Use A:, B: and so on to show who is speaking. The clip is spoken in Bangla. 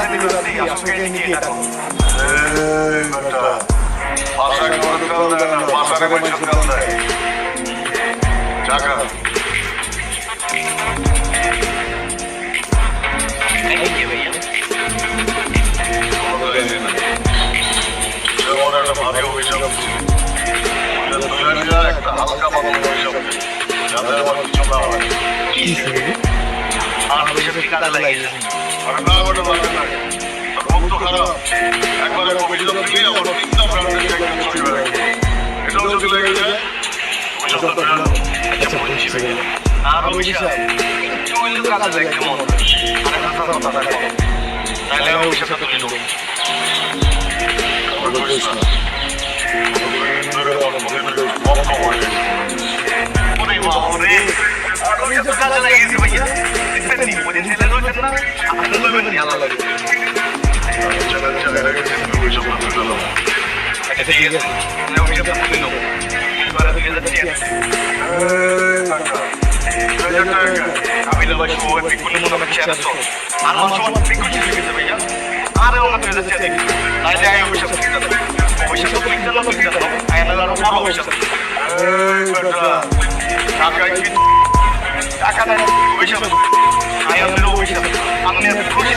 A: আসলে নিয়ে ডাকো
B: ভারী অভিযোগ একটা হালকা পাতলা অভিযোগ যাতে আমার কিছু না হয় আর অভিযোগে কাজে লাগিয়েছে আরে না ওটা লাগবে না মুখ তো খারাপ একবার এক অভিযোগ দিলে আমার তিনটা ব্র্যান্ডের একদম ছুটি বেড়ে এটাও যদি লেগে যায় অভিযোগ তো আচ্ছা বলছি ভাইয়া আর অভিযোগ একটু কাজে লাগবে মনে আর একটা কথা থাকে তাহলে আমি অভিযোগটা তুলে নেবো কাজে লাগিয়েছি ভাইয়া টাকা দেয় অভিশাপ আয়ামের অভিশাপ আমি খুশি